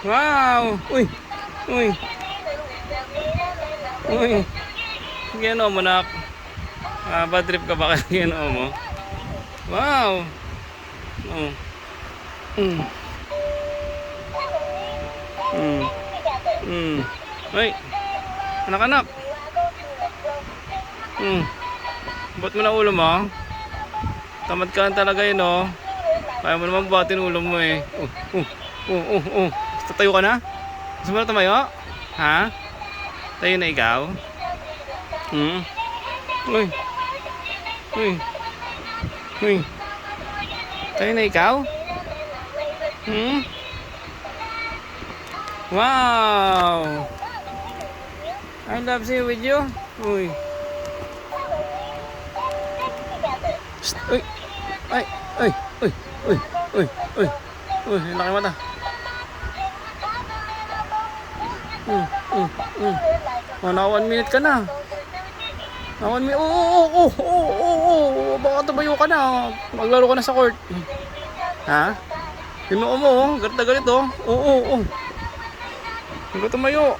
Wow! Uy! Uy! Uy! Gino mo nak. Bad trip ka ba kaya gino mo? Wow! Oh. Mm. Mm. Mm. Uy! Anak-anak! Ba't mo na ulo mo? Tamad ka lang talaga yun, oh. Kaya mo naman buhatin ulo mo eh. Tatayo ka na? Gusto mo na tumayo? Ha? Tayo na ikaw? Uy. Uy. Uy. Tayo na ikaw? Wow! I love seeing with you. Uy. Shh. Uy. Ay. Uy. Uy. Uy. Uy. Uy. Uy. Laki mata. Naka 1 minute ka na. Naka 1 minute. Baka tumayo ka na. Maglaro ka na sa court. Ha? Tinuo mo, oh. Galit na galit, oh. Hindi tumayo.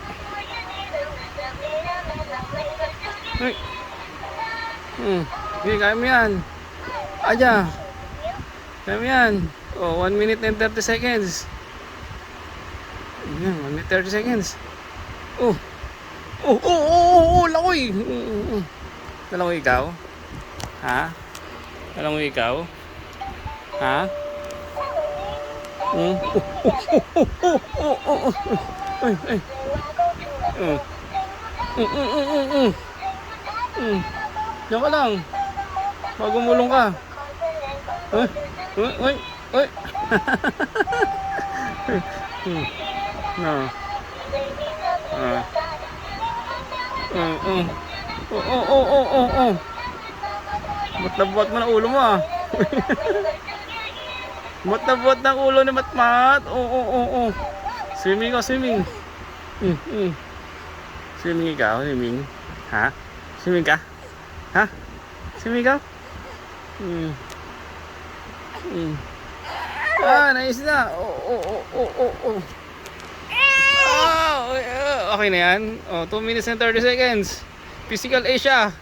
Ay. Okay, kaya mo yan. Aja. Kaya mo yan. 1 minute and 30 seconds. 1 minute 30 seconds. Lakoy. Lakoy ikaw? Ha? Lakoy ikaw? Ha? Diyan ka lang. Magumulong ka. Uy. No. Buat na buat mo na ulo mo, ah. Buat na buat ng ulo ni Matmat. Swimming ka, swimming. Swimming ikaw, swimming. Ha? Swimming ka? Ha? Swimming ka? Nice na. Okay na yan. 2 minutes and 30 seconds. Physical Asia.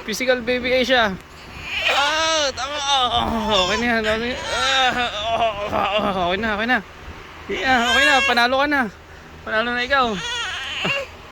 Physical baby Asia. Tama. Okay na yan. Okay na. Yeah, okay na. Panalo ka na. Panalo na ikaw.